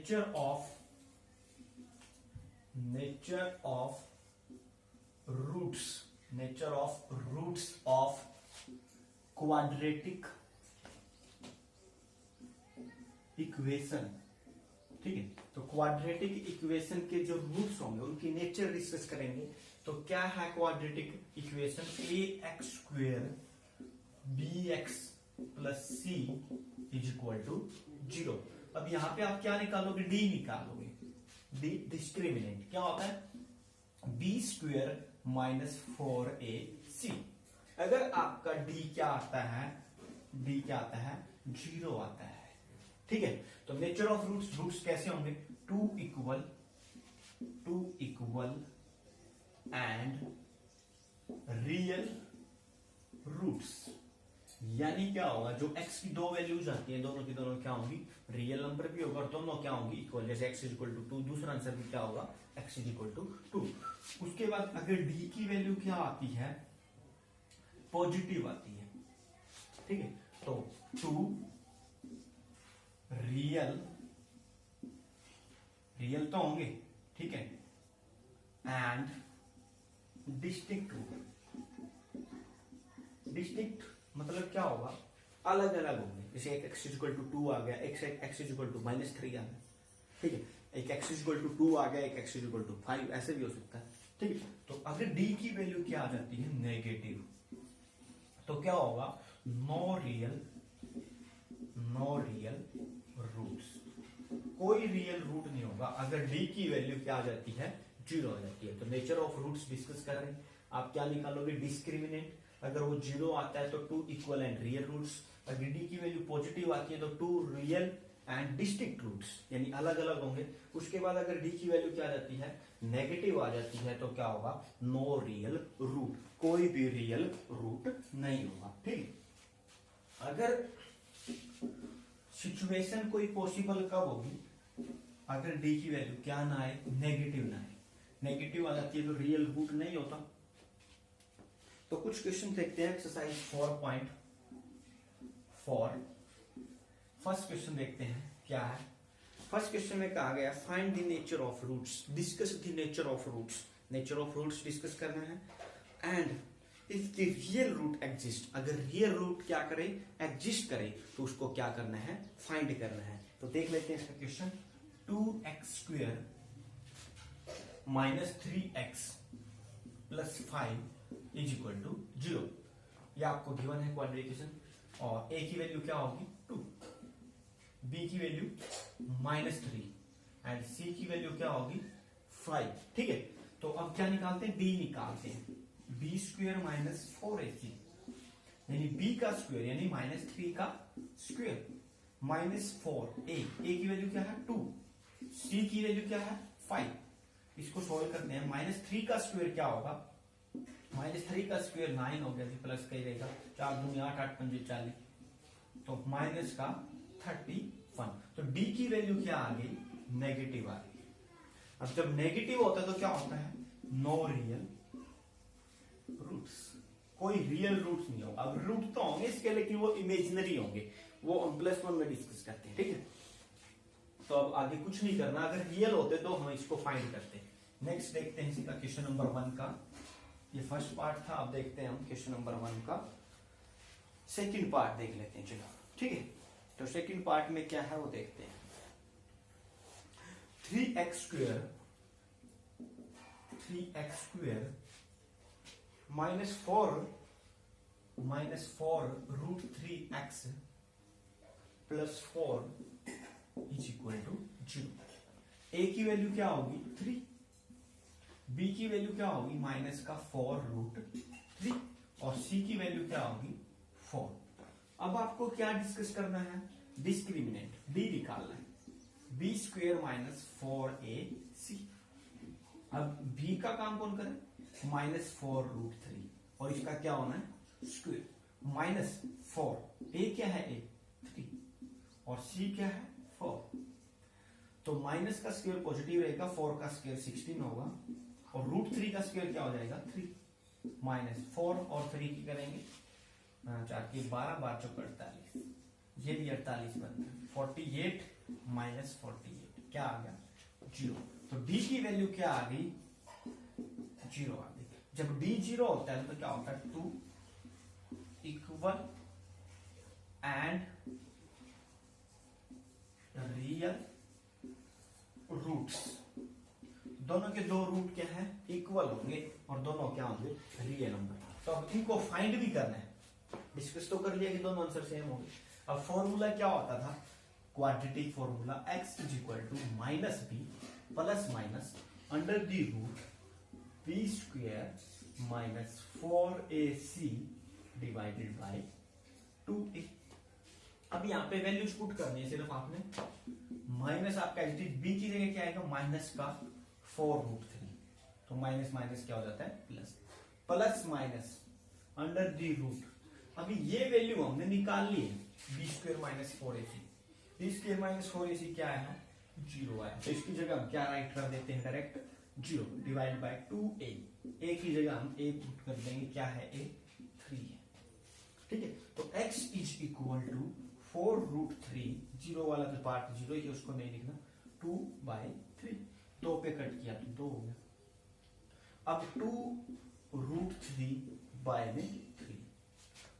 Nature of roots of quadratic equation. ठीक है, तो क्वाड्रेटिक इक्वेशन के जो रूट्स होंगे उनकी नेचर डिस्कस करेंगे। तो क्या है quadratic equation? ax² bx plus c is equal to 0। अब यहां पे आप क्या निकालोगे? डी निकालोगे। डी डिस्क्रिमिनेंट क्या होता है? b² minus 4ac। अगर आपका डी क्या आता है? डी क्या आता है? 0 आता है। ठीक है, तो नेचर ऑफ रूट्स कैसे होंगे? Two equal and real roots. यानी क्या होगा? जो x की दो वैल्यूज आती है, दोनों की दोनों क्या होंगी? रियल नंबर भी होगा और दोनों क्या होंगी? इक्वल। जैसे x इज इक्वल टू 2, दूसरा आंसर भी क्या होगा? x is equal to 2। उसके बाद अगर d की वैल्यू क्या आती है? पॉजिटिव आती है। ठीक है, तो 2 रियल तो होंगे, ठीक है, एंड डिस्टिंक्ट रूट। डिस्टिंक्ट मतलब क्या होगा? अलग अलग होंगे। जैसे एक x इक्वल टू 2 आ गया, एक x इक्वल टू -3 आ गया। ठीक है, एक x इक्वल टू 2 आ गया, एक x इक्वल टू 5, ऐसे भी हो सकता है। ठीक है, तो अगर d की वैल्यू क्या आ जाती है? नेगेटिव, तो क्या होगा? No real roots. कोई रियल रूट नहीं होगा अगर d की वैल्यू क्या आ जाती है? 0 आ जाती है। तो नेचर ऑफ रूट्स डिस्कस कर रहे हैं। आप क्या निकालोगे? डिस्क्रिमिनेंट। अगर वो 0 आता है तो 2 इक्वल एंड रियल रूट्स। अगर d की वैल्यू पॉजिटिव आती है तो 2 रियल एंड डिस्टिंक्ट रूट्स, यानी अलग अलग होंगे। उसके बाद अगर d की वैल्यू क्या आ जाती है? नेगेटिव आ जाती है, तो क्या होगा? No real root. कोई भी रियल रूट नहीं होगा। ठीक, अगर सिचुएशन कोई पॉसिबल कब होगी? अगर d की वैल्यू क्या ना आए? नेगेटिव ना आए। नेगेटिव आ जाती है तो रियल रूट नहीं होता। तो कुछ क्वेश्चन देखते हैं। एक्सरसाइज 4.4। फर्स्ट क्वेश्चन देखते हैं क्या है। फर्स्ट क्वेश्चन में कहा गया find the nature of roots, discuss the nature of roots. Nature of roots discuss करना है। And if the real root exist, अगर रियल रूट क्या करे? एग्जिस्ट करे, तो उसको क्या करना है? फाइंड करना है। तो देख लेते हैं इसका question. 2x² minus 3x plus 5 is equal to 0। यह आपको गिवन है क्वाड्रेटिक। और a की वैल्यू क्या होगी? 2, b की वैल्यू -3 एंड c की वैल्यू क्या होगी? 5। ठीक है, तो अब क्या निकालते हैं? d निकालते हैं। b² माइनस 4ac, यानी b का स्क्वायर यानी -3 का स्क्वायर माइनस 4a। a की वैल्यू क्या है? 2, c की वैल्यू क्या है? 5। इसको सॉल्व करते हैं। -3 का स्क्वायर क्या होगा? -3 का स्क्वायर 9 हो गया, प्लस का ही रहेगा। 4 दूनी 8, 8 पंजे 40, तो माइनस का 31। तो d की वैल्यू क्या आ गई? नेगेटिव आ गई। अब जब नेगेटिव होता है तो क्या होता है? No real roots. कोई रियल रूट्स नहीं होगा। अब रूट तो होंगे इसके, लेकिन वो इमेजिनरी होंगे। वो हम +1 में डिस्कस करते हैं। ठीक है, तो अब आगे कुछ नहीं करना। अगर रियल होते तो हम इसको फाइंड करते। नेक्स्ट देखते हैं इसका क्वेश्चन नंबर 1 का। ये फर्स्ट पार्ट था। अब देखते हैं हम क्वेश्चन नंबर 1 का सेकंड पार्ट देख लेते हैं। चलो ठीक है, तो सेकंड पार्ट में क्या है वो देखते हैं। 3x² -4 √3x plus 4 is equal to 0। a की वैल्यू क्या होगी? 3, b की वैल्यू क्या होगी? -4 √3 और c की वैल्यू क्या होगी? 4। अब आपको क्या डिस्कस करना है? डिस्क्रिमिनेंट d निकालना है। b² minus 4ac। अब b का काम कौन करे? -4 √3 और इसका क्या होना है? स्क्वायर -4। a क्या है? a 3 और c क्या है? 4। तो माइनस का स्क्वायर पॉजिटिव रहेगा, 4 का स्क्वायर 16 होगा और √3 का स्क्वायर क्या हो जाएगा? 3 -4 और 3 की करेंगे 4 की 12, 12 चौक 48, ये भी 48 बनता है। 48 -48 क्या आ गया, 0। तो d की वैल्यू क्या आ गई, 0 आ गई। जब d 0 होता है तो क्या होता है, 2 इक्वल एंड रियल रूट्स, दोनों के दो रूट क्या है, इक्वल होंगे और दोनों क्या होंगे, रियल नंबर। तो अब इनको फाइंड भी करना है, डिस्कस तो कर लिया कि दोनों आंसर सेम होंगे। अब फॉर्मूला क्या होता था, quadratic formula x is equal to minus b plus minus under the root b square minus 4ac divided by 2a। अब यहाँ पे वैल्यूज पुट करनी है सिर्फ आपने, माइनस आपका बी की जगह क्या आएगा, माइनस का 4√3, तो माइनस माइनस क्या हो जाता है plus, plus minus under the root, अभी ये वैल्यू हमने निकाल ली है, b square minus 4ac, b square minus 4ac क्या है, 0 आया, तो इसकी जगह हम क्या राइट कर देते हैं direct, 0 divide by 2a, a की जगह हम a पुट कर देंगे, क्या है a, 3 है, ठीक है। तो x इज इक्वल टू 4√3, 0 वाला तो पार्ट 0 ही है, उसको नहीं लिखना, 2/3, 2 पे कट किया तो 2 हो गया। अब 2√3 बाय में 3,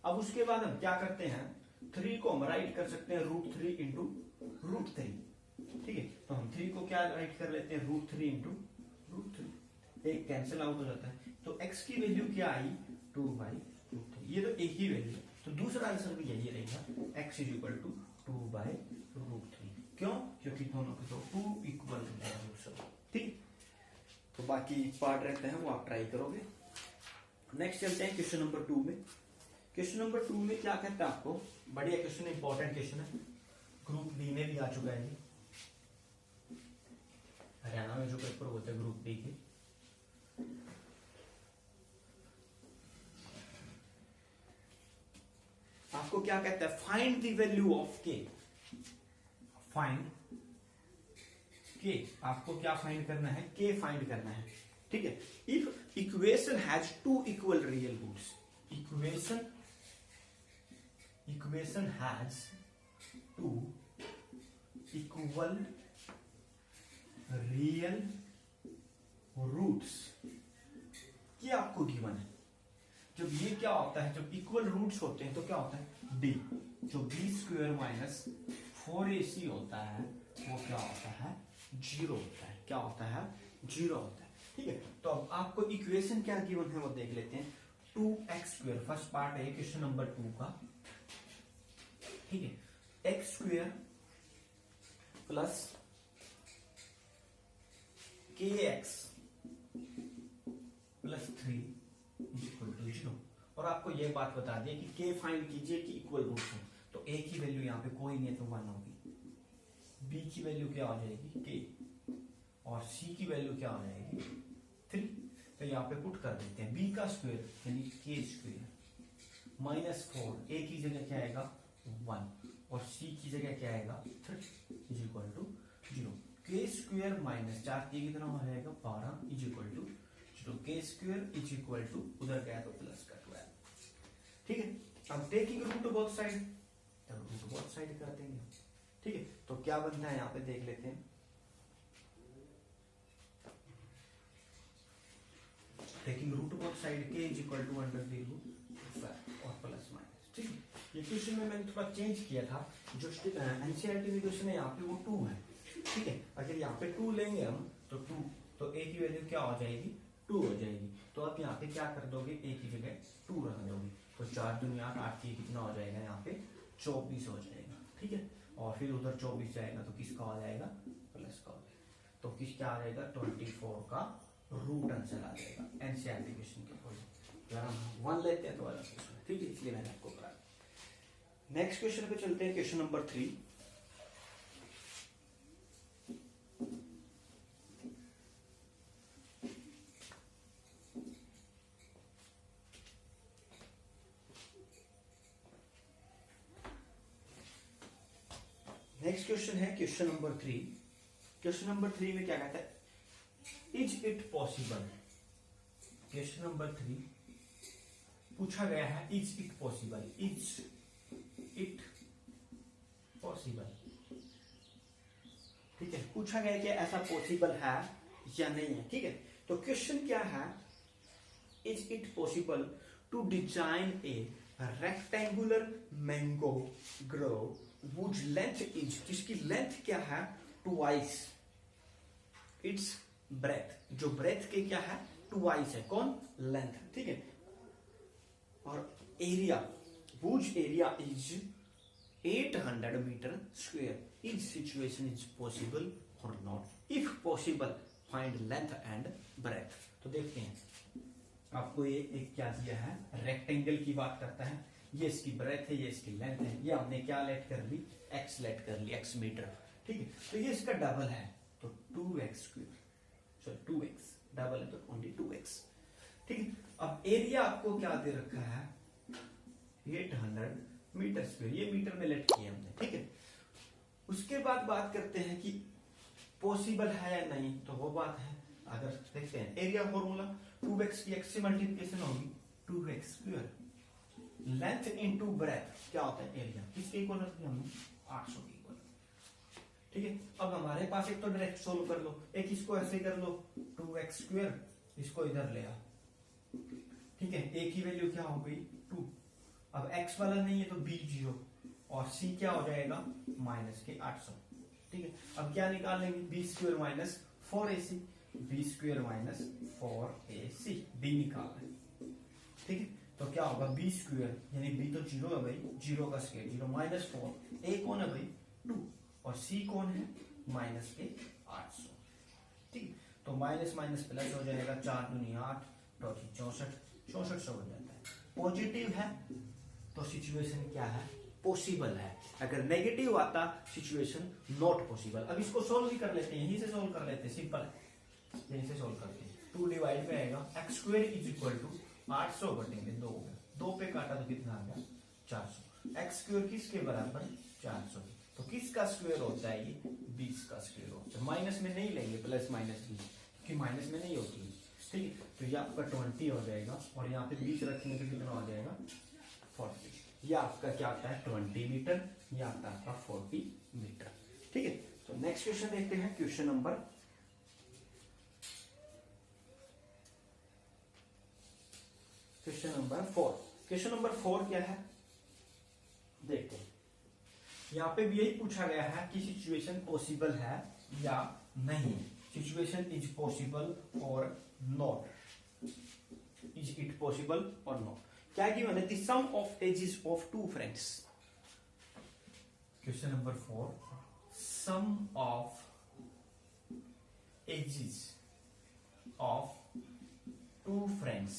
अब उसके बाद हम क्या करते हैं, 3 को हम राइट कर सकते हैं √3 इंटू √3, ठीक है। तो हम 3 को क्या राइट कर लेते हैं, √3 इंटू √3, एक कैंसिल आउट हो जाता है, तो x की वैल्यू क्या आई, 2/√3, ये तो एक ही वैल्यू है, तो दूसरा आंसर भी यही रहेगा, x इज इक्वल टू 2/√3, क्यों, क्योंकि दोनों के तो 2 इक्वल रूट, ठीक। तो बाकी पार्ट रहते हैं वो आप ट्राई करोगे। नेक्स्ट चलते हैं क्वेश्चन नंबर 2 में। क्वेश्चन नंबर 2 में क्या कहता है आपको, बढ़िया क्वेश्चन, इंपॉर्टेंट क्वेश्चन है, ग्रुप बी में भी आ चुका है, हरियाणा में जो पेपर होते हैं ग्रुप बी के, आपको क्या कहता है, फाइंड द वैल्यू ऑफ के, फाइंड के, आपको क्या फाइंड करना है, के फाइंड करना है, ठीक है। If equation has 2 equal real roots, equation has 2 equal real roots, ये आपको गिवन है। जब ये क्या होता है, जब इक्वल रूट्स होते हैं तो क्या होता है, d, जो बी स्क्वायर माइनस 4ac होता है वो क्या होता है, 0 होता है, क्या होता है, 0 होता है, ठीक है। तो अब आपको इक्वेशन क्या गिवन है वो देख लेते हैं, 2x², फर्स्ट पार्ट है क्वेश्चन नंबर 2 का, ठीक है, x² plus kx plus 3 equal to 0, और आपको यह बात बता दिया कि k फाइंड कीजिए कि इक्वल रूट है, तो a की वैल्यू यहाँ पे कोई नहीं है तो 1 होगी, b की वैल्यू क्या हो जाएगी k, और c की वैल्यू क्या हो जाएगी 3, तो यहाँ पे पुट कर देते हैं, b का स्क्वायर यानी k² माइनस 4, a की जगह क्या आएगा 1 और c की जगह क्या आएगा 3 is equal to 0, k² minus 4 कितना हो जाएगा 12 is equal to 0, k² is equal to, उधर गया तो प्लस का 12, ठीक है। अब टेकिंग रूट बोथ साइड, तो रूट बोथ साइड कर देंगे, ठीक है। तो क्या बनता है यहाँ पे देख लेते हैं, taking root both side k is equal to under the root और प्लस माइनस, ठीक है। ये क्वेश्चन में मैंने थोड़ा चेंज किया था, जो एनसीईआरटी में क्वेश्चन है यहाँ पे वो 2 है, ठीक है। अगर यहाँ पे 2 लेंगे हम तो 2, तो a की वैल्यू क्या हो जाएगी 2 हो जाएगी, तो आप यहाँ पे क्या कर दोगे, a की जगह 2 रख दोगे, तो 4 दूनी 8, 8 की कितना हो जाएगा यहाँ पे 24 हो जाएगा, ठीक है। और फिर उधर 24 जाएगा तो किसका हो जाएगा, प्लस का हो जाएगा, तो किसका आ जाएगा 24 का रूट आंसर आ जाएगा एनसीईआरटी क्वेश्चन के अकॉर्डिंग। अगर हम 1 लेते हैं तो वाला क्वेश्चन, ठीक है, इसलिए मैंने आपको करा। नेक्स्ट क्वेश्चन पे चलते हैं, क्वेश्चन नंबर 3। नेक्स्ट क्वेश्चन है क्वेश्चन नंबर 3। क्वेश्चन नंबर 3 में क्या कहता है, is it possible, question number 3 पूछा गया है, is it possible, is it possible, ठीक है। पूछा गया कि ऐसा पॉसिबल है या नहीं है, ठीक है। तो क्वेश्चन क्या है, is it possible to design a rectangular mango grove whose length is, जिसकी लेंथ क्या है ट्वाइस इट्स ब्रेथ, जो ब्रेथ के क्या है ट्वाइस है, कौन लेंथ, ठीक है। और area, whose area is 800 metre square, is situation is possible और not, if possible find length and breadth. तो देखते हैं, आपको ये एक क्या दिया है, रेक्टेंगल की बात करता है, ये इसकी ब्रेथ है, ये इसकी लेंथ है, ये हमने क्या लेट कर ली, एक्स लेट कर ली, एक्स मीटर, ठीक है। तो ये इसका डबल है तो 2x square, sorry 2x double है तो ओनली 2x, ठीक है। अब एरिया आपको क्या दे रखा है 800 मीटर स्क्वायर, ये मीटर में लेट किया हमने, ठीक है। उसके बाद बात करते हैं कि पॉसिबल है या नहीं, तो वो बात है, अगर देखते हैं एरिया फॉर्मूला 2x की x से मल्टीप्लिकेशन होगी 2x square, length into breadth क्या होता है एरिया, किसके इक्वल रखते हैं हमने 800 के इक्वल, ठीक है। अब हमारे पास एक तो डायरेक्ट सोल्व कर लो, एक इसको ऐसे कर लो 2x स्क्वायर, इसको इधर ले आओ, ठीक है। a की वैल्यू क्या हो गई 2, अब x वाला नहीं है तो b 0 और c क्या हो जाएगा माइनस के 800, ठीक है। अब क्या निकालेंगे b square minus 4ac, b square minus 4ac, b निकाल रहे, ठीक है। तो क्या होगा b स्क्वायर यानी b तो 0 है भाई, 0 का स्क्वायर 0 माइनस 4, a कौन है भाई 2 और c कौन है माइनस के 800, ठीक। तो माइनस माइनस प्लस हो जाएगा, 4 दूनी 8 तो 64 हो जाता है। पॉजिटिव है तो सिचुएशन क्या है पॉसिबल है, अगर नेगेटिव आता सिचुएशन नॉट पॉसिबल। अब इसको सोल्व भी कर लेते हैं, यहीं से सोल्व कर लेते हैं, सिंपल है, यहीं से सोल्व करते हैं। 2 डिवाइड में आएगा x square is equal to 800 बटेंगे 2 हो गया, 2 पे काटा तो कितना आ गया 400, x स्क्वायर किसके बराबर 400, तो किसका स्क्वायर होता है ये 20 का स्क्वायर होता है, माइनस में नहीं लेंगे, प्लस माइनस की, क्योंकि माइनस में नहीं होती है, ठीक है। तो ये आपका 20 हो जाएगा और यहाँ पे 20 रखेंगे तो कितना हो जाएगा 40, ये आपका क्या आता है 20 मीटर, ये आता है आपका 40 मीटर, ठीक है। तो नेक्स्ट क्वेश्चन देखते हैं, क्वेश्चन नंबर 4। क्वेश्चन नंबर 4 क्या है देखते हैं, यहाँ पे भी यही पूछा गया है कि सिचुएशन पॉसिबल है या नहीं, सिचुएशन इज पॉसिबल और नॉट, इज इट पॉसिबल और नॉट। क्या गिवन है, the sum of ages of 2 friends, question number 4, sum of ages of 2 friends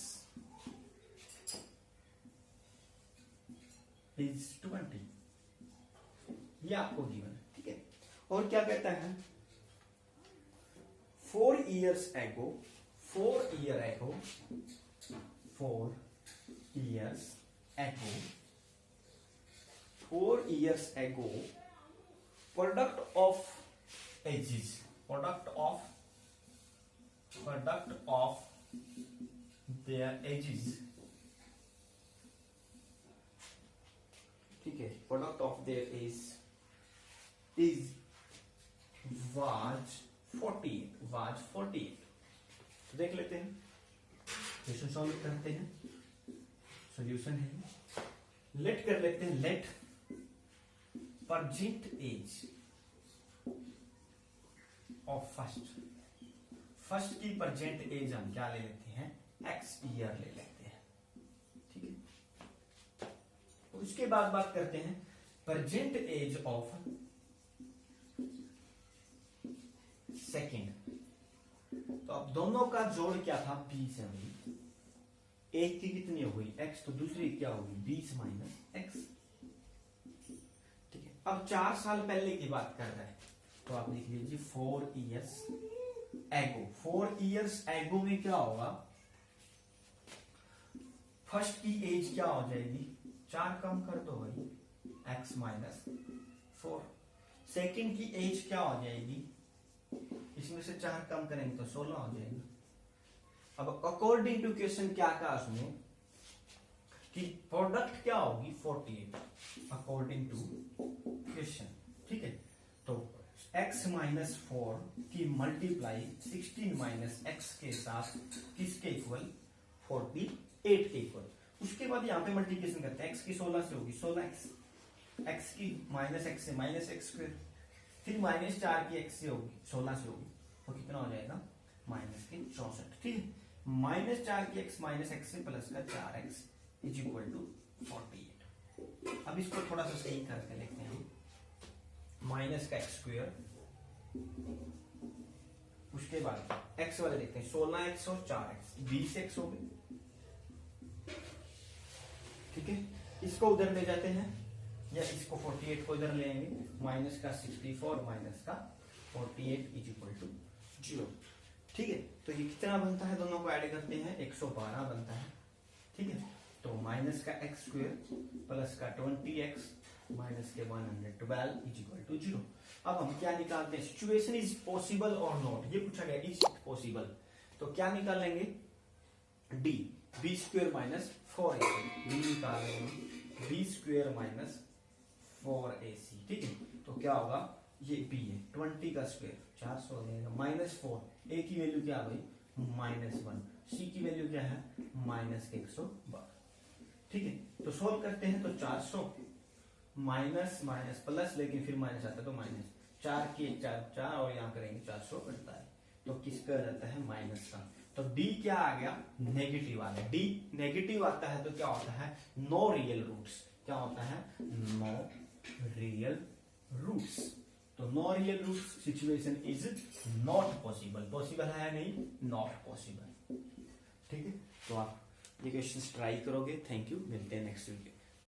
is 20, ये आपको गिवन है, ठीक है। और क्या कहता है 4 years ago 4 years ago product of their ages, ठीक है, product of their is was 48। तो देख लेते हैं, क्वेश्चन सॉल्व करते हैं, सॉल्यूशन है, लेट कर लेते हैं, let present age of first की प्रेजेंट एज हम क्या ले लेते हैं x ईयर ले लेते हैं, ठीक है। उसके बाद बात करते हैं प्रेजेंट एज ऑफ सेकेंड, तो अब दोनों का जोड़ क्या था 20 है, एक की कितनी हो गई x, तो दूसरी क्या होगी 20 माइनस x, ठीक है। अब 4 साल पहले की बात कर रहे हैं, तो आप लिख लीजिए 4 years ago। 4 years ago में क्या होगा, फर्स्ट की एज क्या हो जाएगी 4 कम कर दो भाई x माइनस 4, सेकेंड की एज क्या हो जाएगी, इसमें से 4 कम करेंगे तो 16 हो जाएगी। अब अकॉर्डिंग टू क्वेश्चन क्या कहा उसमें कि प्रोडक्ट क्या होगी 48 अकॉर्डिंग टू क्वेश्चन, ठीक है। तो x माइनस 4 की मल्टीप्लाई 16 माइनस एक्स के साथ किसके इक्वल 48 के इक्वल। उसके बाद यहाँ पे मल्टीप्लिकेशन करते हैं, x की 16 से होगी 16x, x की माइनस एक्स से माइनस एक्स स्क्वायर, फिर माइनस 4 की x से होगी 16 से होगी, तो कितना हो जाएगा माइनस के 64। ठीक है, माइनस 4 की x माइनस एक्स से प्लस का 4x इज इक्वल टू 48। अब इसको थोड़ा सा सही करके लिखते हैं, माइनस का एक्स स्क्वायर, उसके बाद x वाले देखते हैं 16x और 4x 20x हो गए। ठीक है, इसको उधर ले जाते हैं या इसको 48 को इधर ले आएंगे, माइनस का 64 माइनस का 48 इज इक्वल टू 0। ठीक है, तो ये कितना बनता है, दोनों को ऐड करते हैं 112 बनता है। ठीक है, तो माइनस का एक्स स्क्वायर प्लस का 20x माइनस के 112 इज इक्वल टू 0। अब हम क्या निकालते हैं, सिचुएशन इज पॉसिबल और नॉट, ये पूछा गया इज पॉसिबल, तो क्या निकाल लेंगे D, b square minus 4ac, D निकाल लेंगे बी स्क्वायर माइनस 4ac। ठीक है, तो क्या होगा, ये बी है 20 का स्क्वायर 400 हो जाएगा, माइनस 4, ए की वैल्यू क्या आ गई -1, सी की वैल्यू क्या है माइनस के 112। ठीक है, तो सोल्व करते हैं, तो 400 माइनस माइनस प्लस, लेकिन फिर माइनस आता है तो माइनस 4 की 4 और यहाँ करेंगे 448, तो किसका रहता है माइनस का, तो डी क्या आ गया नेगेटिव आ गया। डी नेगेटिव आता है तो क्या होता है नो रियल रूट्स, क्या होता है नो रियल रूट्स, तो no real roots situation is not possible, possible है नहीं नॉट पॉसिबल। ठीक है, तो आप ये क्वेश्चन ट्राई करोगे। थैंक यू, मिलते हैं नेक्स्ट वीडियो।